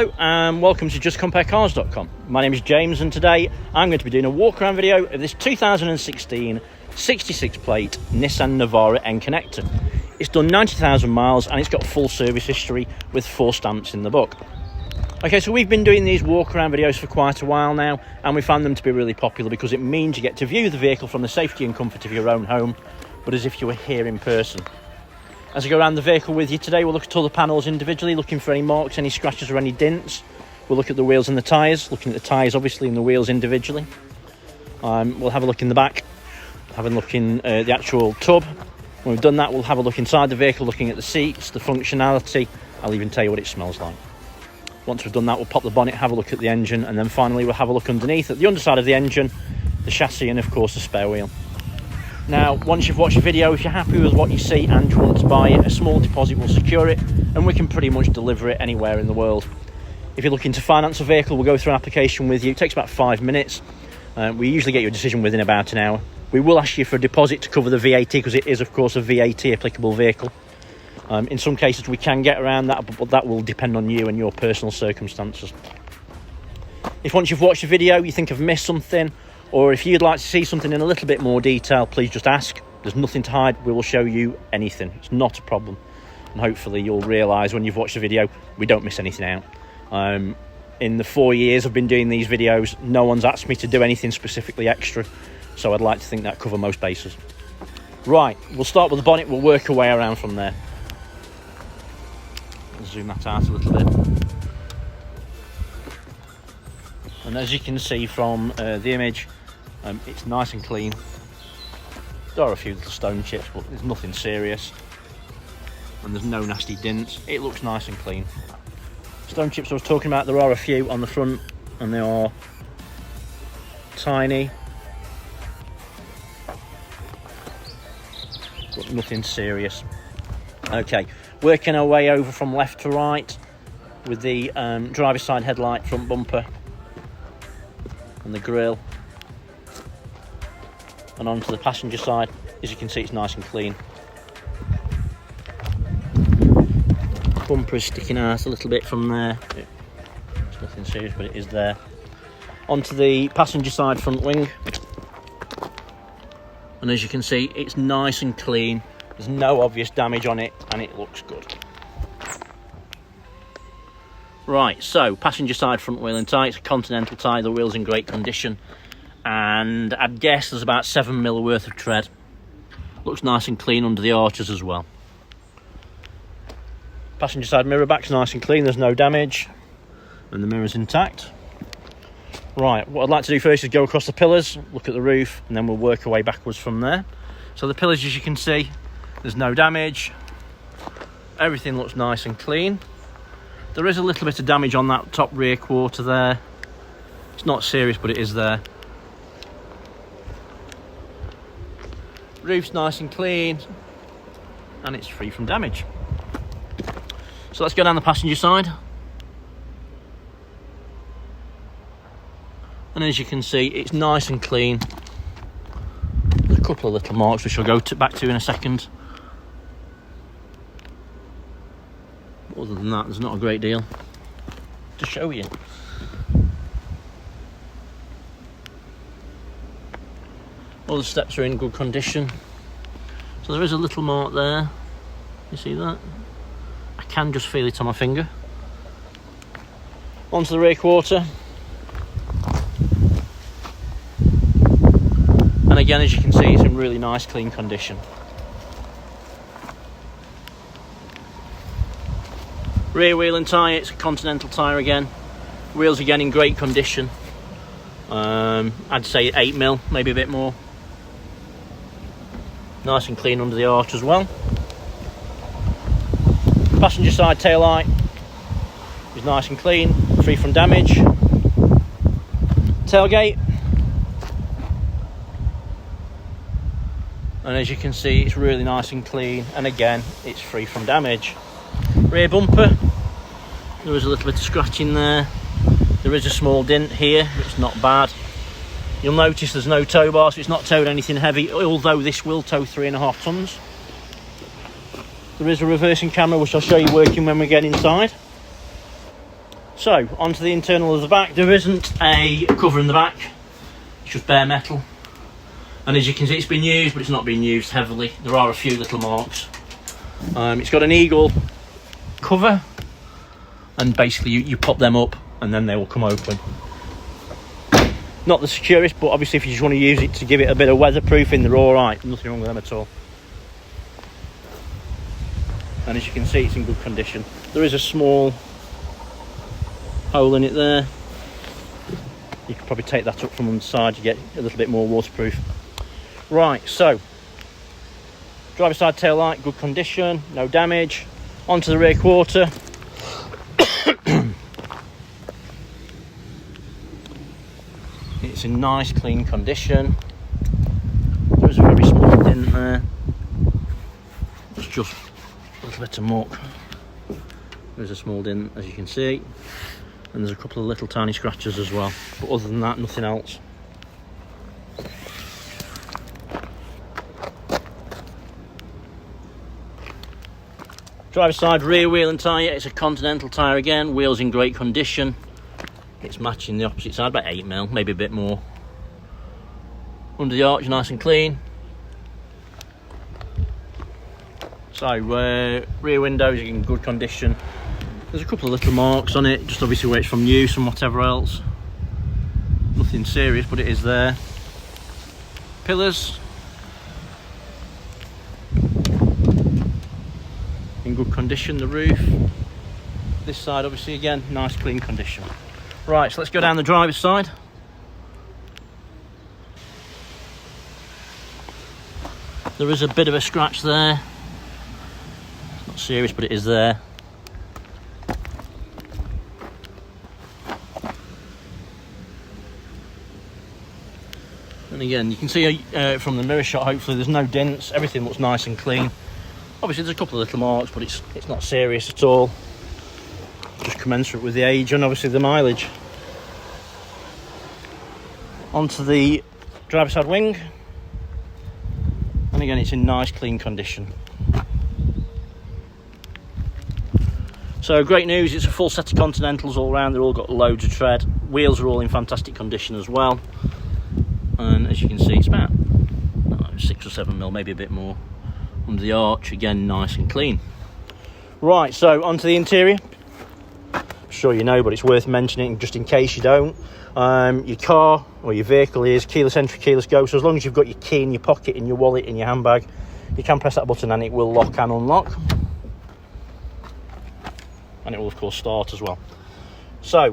Hello and welcome to justcomparecars.com. My name is James and today I'm going to be doing a walk around video of this 2016 66 plate Nissan Navara N-Connecta. It's done 90,000 miles and it's got full service history with 4 stamps in the book. Okay, so we've been doing these walk around videos for quite a while now and we found them to be really popular because it means you get to view the vehicle from the safety and comfort of your own home, but as if you were here in person. As I go around the vehicle with you today, we'll look at all the panels individually, looking for any marks, any scratches or any dents. We'll look at the wheels and the tyres, looking at the tyres obviously and the wheels individually. We'll have a look in the back, have a look in the actual tub. When we've done that, we'll have a look inside the vehicle, looking at the seats, the functionality. I'll even tell you what it smells like. Once we've done that, we'll pop the bonnet, have a look at the engine, and then finally we'll have a look underneath at the underside of the engine, the chassis and of course the spare wheel. Now, once you've watched the video, if you're happy with what you see and you want to buy it, a small deposit will secure it and we can pretty much deliver it anywhere in the world. If you're looking to finance a vehicle, we'll go through an application with you. It takes about 5 minutes. We usually get your decision within about an hour. We will ask you for a deposit to cover the VAT because it is, of course, a VAT applicable vehicle. In some cases, we can get around that, but that will depend on you and your personal circumstances. If once you've watched the video, you think I've missed something, or if you'd like to see something in a little bit more detail, please just ask. There's nothing to hide. We will show you anything. It's not a problem. And hopefully you'll realise when you've watched the video, we don't miss anything out. In the 4 years I've been doing these videos, no one's asked me to do anything specifically extra. So I'd like to think that cover most bases. Right, we'll start with the bonnet. We'll work our way around from there. I'll zoom that out a little bit. And as you can see from the image, it's nice and clean. There are a few little stone chips, but there's nothing serious. And there's no nasty dents. It looks nice and clean. Stone chips I was talking about, there are a few on the front, and they are tiny. But nothing serious. Okay, working our way over from left to right with the driver's side headlight, front bumper, and the grille. And onto the passenger side. As you can see, it's nice and clean. Bumper is sticking out a little bit from there. It's nothing serious, but it is there. Onto the passenger side front wing. And as you can see, it's nice and clean. There's no obvious damage on it, and it looks good. Right, so passenger side front wheel and tyre. It's a Continental tyre. The wheel's in great condition. And I'd guess there's about 7mm worth of tread. Looks nice and clean under the arches as well. Passenger side mirror back's nice and clean, there's no damage, and the mirror's intact. Right, what I'd like to do first is go across the pillars, look at the roof, and then we'll work our way backwards from there. So the pillars, as you can see, there's no damage. Everything looks nice and clean. There is a little bit of damage on that top rear quarter there. It's not serious, but it is there. Roof's nice and clean, and it's free from damage. So let's go down the passenger side. And as you can see, it's nice and clean. There's a couple of little marks which I'll go back to in a second. Other than that, there's not a great deal to show you. All the steps are in good condition. So there is a little mark there. You see that? I can just feel it on my finger. Onto the rear quarter. And again, as you can see, it's in really nice, clean condition. Rear wheel and tyre, it's a Continental tyre again. Wheels again in great condition. I'd say 8mm, maybe a bit more. Nice and clean under the arch as well. Passenger side tail light is nice and clean, free from damage. Tailgate. And as you can see, it's really nice and clean, and again, it's free from damage. Rear bumper. There is a little bit of scratching there. There is a small dent here, but it's not bad. You'll notice there's no tow bar, so it's not towed anything heavy, although this will tow 3.5 tons. There is a reversing camera, which I'll show you working when we get inside. So onto the internal of the back. There isn't a cover in the back, it's just bare metal, and as you can see it's been used, but it's not been used heavily. There are a few little marks. It's got an eagle cover, and basically you pop them up and then they will come open. Not the securest, but obviously if you just want to use it to give it a bit of weatherproofing, they're alright, nothing wrong with them at all. And as you can see, it's in good condition. There is a small hole in it there. You could probably take that up from one side to get a little bit more waterproof. Right, so driver's side tail light, good condition, no damage. Onto the rear quarter. It's in nice clean condition. There's a very small dent there. It's just a little bit of muck. There's a small dent, as you can see, and there's a couple of little tiny scratches as well, but other than that, nothing else. Driver's side rear wheel and tyre, it's a Continental tyre again, wheels in great condition. It's matching the opposite side, about 8mm, maybe a bit more. Under the arch, nice and clean. So, rear windows are in good condition. There's a couple of little marks on it, just obviously where it's from use and whatever else. Nothing serious, but it is there. Pillars. In good condition, the roof. This side, obviously, again, nice clean condition. Right, so let's go down the driver's side. There is a bit of a scratch there. It's not serious, but it is there. And again, you can see from the mirror shot, hopefully there's no dents, everything looks nice and clean. Obviously there's a couple of little marks, but it's not serious at all. Just commensurate with the age and obviously the mileage. Onto the driver's side wing, and again it's in nice clean condition. So great news, it's a full set of Continentals all round, they've all got loads of tread. Wheels are all in fantastic condition as well, and as you can see it's about 6 or 7mm, maybe a bit more. Under the arch, again nice and clean. Right, so onto the interior. I'm sure you know, but it's worth mentioning just in case you don't. Your car or your vehicle is keyless entry, keyless go, so as long as you've got your key in your pocket, in your wallet, in your handbag, you can press that button and it will lock and unlock, and it will of course start as well. So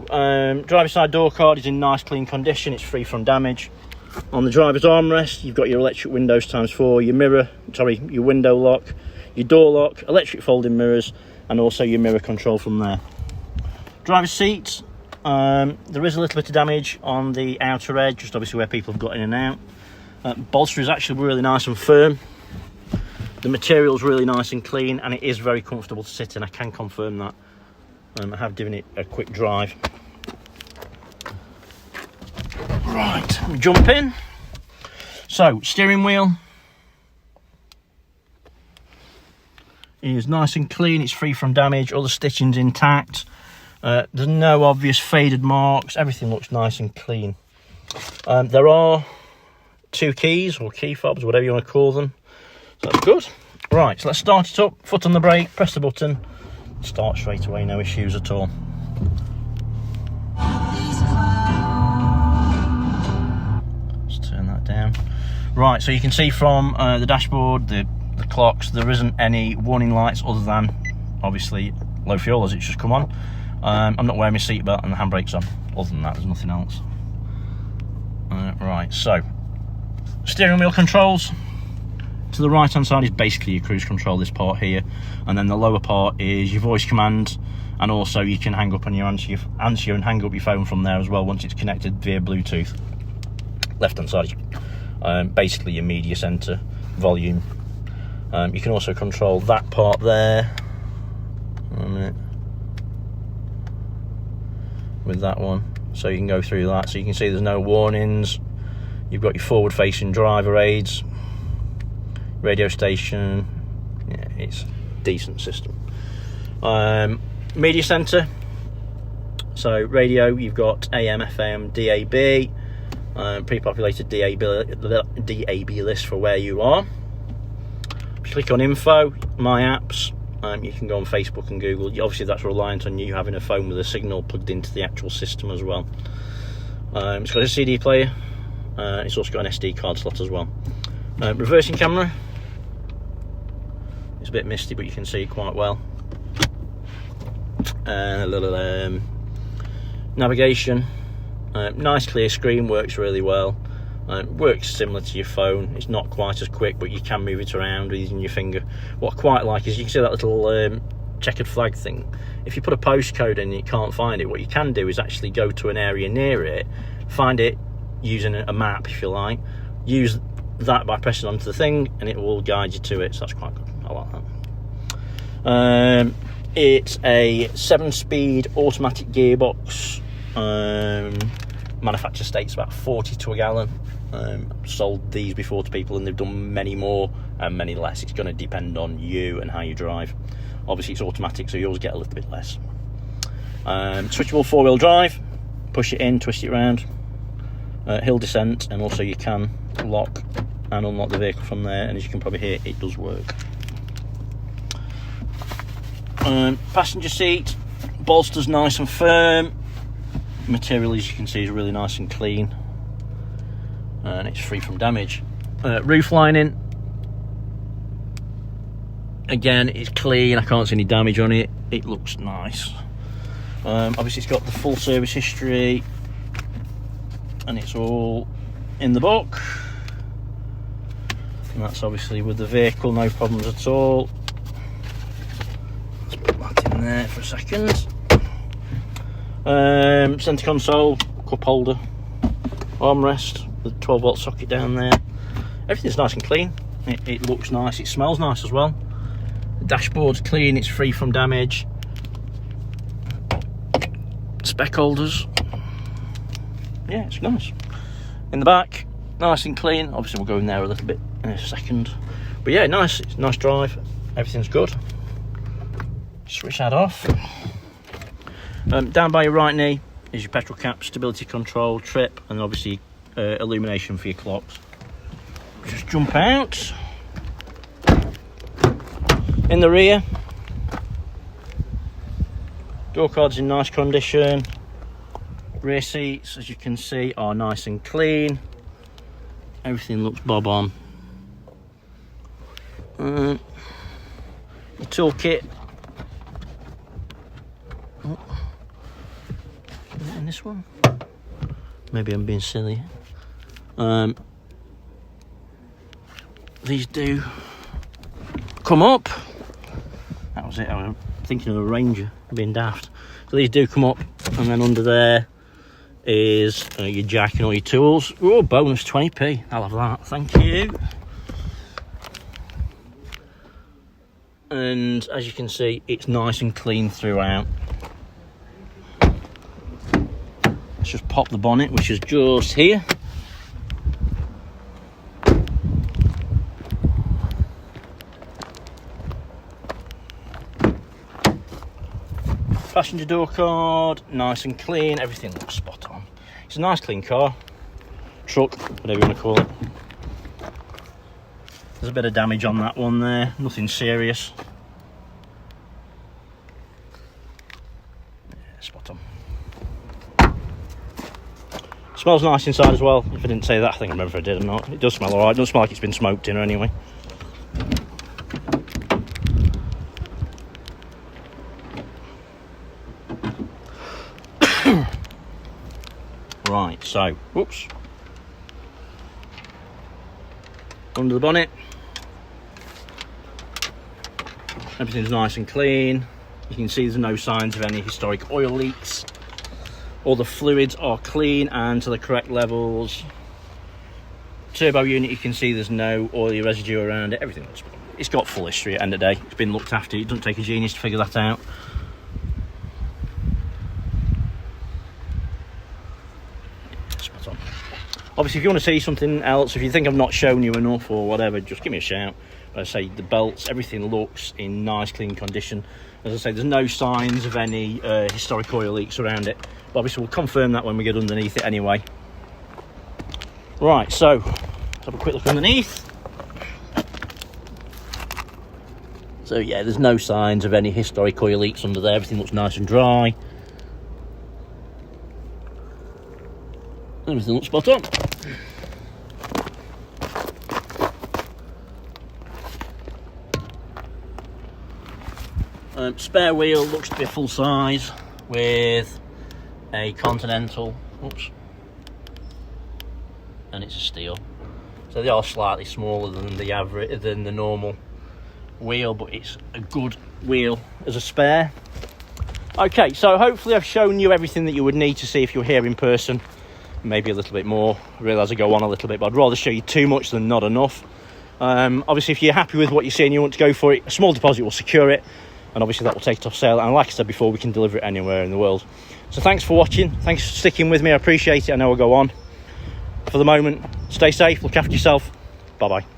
driver's side door card is in nice clean condition, it's free from damage. On the driver's armrest you've got your electric windows ×4, your window lock, your door lock, electric folding mirrors, and also your mirror control from there. Driver's seat, there is a little bit of damage on the outer edge, just obviously where people have got in and out. Bolster is actually really nice and firm. The material is really nice and clean, and it is very comfortable to sit in, I can confirm that. I have given it a quick drive. Right, jump in. So, steering wheel is nice and clean, it's free from damage, all the stitching's intact. There's no obvious faded marks, everything looks nice and clean. There are 2 keys, or key fobs, whatever you want to call them. So that's good. Right, so let's start it up, foot on the brake, press the button, start straight away, no issues at all. Let's turn that down. Right, so you can see from the dashboard, the clocks, there isn't any warning lights other than obviously low fuel as it's just come on. I'm not wearing my seatbelt and the handbrake's on. Other than that, there's nothing else. Right, so steering wheel controls. To the right hand side is basically your cruise control, this part here, and then the lower part is your voice command, and also you can hang up and answer and hang up your phone from there as well once it's connected via Bluetooth. Left hand side is basically your media center, volume. You can also control that part there. A minute. With that one, so you can go through that, so you can see there's no warnings. You've got your forward facing driver aids, radio station. Yeah, it's a decent system. Media center, So radio, you've got AM, FM, DAB, pre-populated DAB list for where you are. If you click on info, my apps, you can go on Facebook and Google. Obviously that's reliant on you having a phone with a signal plugged into the actual system as well. It's got a CD player, it's also got an SD card slot as well. Reversing camera, it's a bit misty but you can see it quite well. A little navigation, nice clear screen, works really well. Works similar to your phone. It's not quite as quick, but you can move it around using your finger. What I quite like is you can see that little checkered flag thing. If you put a postcode in and you can't find it, what you can do is actually go to an area near it, find it using a map if you like, use that by pressing onto the thing and it will guide you to it, so that's quite good. I like that. It's a 7-speed automatic gearbox. Manufacturer states about 40 to a gallon. Sold these before to people and they've done many more and many less. It's going to depend on you and how you drive. Obviously it's automatic, so you always get a little bit less. Switchable 4-wheel drive, push it in, twist it around, hill descent, and also you can lock and unlock the vehicle from there, and as you can probably hear, it does work. Passenger seat, bolster's nice and firm. Material, as you can see, is really nice and clean, and it's free from damage. Roof lining, again, it's clean. I can't see any damage on it. It looks nice. Obviously it's got the full service history and it's all in the book, and that's obviously with the vehicle, no problems at all. Let's put that in there for a second. Centre console, cup holder, armrest with a 12-volt socket down there. Everything's nice and clean. It looks nice, it smells nice as well. The dashboard's clean, it's free from damage. Spec holders, yeah, it's nice. In the back, nice and clean. Obviously we'll go in there a little bit in a second, but yeah, nice. It's a nice drive, everything's good. Switch that off. Down by your right knee is your petrol cap, stability control, trip, and obviously illumination for your clocks. Just jump out. In the rear, door cards in nice condition. Rear seats, as you can see, are nice and clean. Everything looks bob on. Your toolkit. Oh. Is it in this one? Maybe I'm being silly. These do come up. That was it. I was thinking of a Ranger, being daft. So these do come up, and then under there is your jack and all your tools. Oh, bonus 20p. I'll have that. Thank you. And as you can see, it's nice and clean throughout. Let's just pop the bonnet, which is just here. Passenger door card, nice and clean, everything looks spot on. It's a nice clean car, truck, whatever you want to call it. There's a bit of damage on that one there, nothing serious. Yeah, spot on. Smells nice inside as well. If I didn't say that, I think I remember if I did or not. It does smell alright, it doesn't smell like it's been smoked in or anyway. Right, so, whoops. Under the bonnet. Everything's nice and clean. You can see there's no signs of any historic oil leaks. All the fluids are clean and to the correct levels. Turbo unit, you can see there's no oily residue around it. Everything looks good. It's got full history at the end of the day. It's been looked after. It doesn't take a genius to figure that out. Spot on. Obviously, if you want to see something else, if you think I've not shown you enough or whatever, just give me a shout. I say the belts, everything looks in nice clean condition. As I say, there's no signs of any historic oil leaks around it, but obviously we'll confirm that when we get underneath it anyway. Right, so let's have a quick look underneath. So yeah, there's no signs of any historic oil leaks under there. Everything looks nice and dry. Everything looks spot on. Spare wheel looks to be a full size with a Continental. Oops. And it's a steel. So they are slightly smaller than the average, than the normal wheel, but it's a good wheel as a spare. Okay, so hopefully I've shown you everything that you would need to see if you're here in person. Maybe a little bit more. I realise I go on a little bit, but I'd rather show you too much than not enough. Obviously, if you're happy with what you see and you want to go for it, a small deposit will secure it, and obviously that will take it off sale. And like I said before, we can deliver it anywhere in the world. So thanks for watching. Thanks for sticking with me. I appreciate it. I know I'll go on. For the moment, stay safe, look after yourself. Bye bye.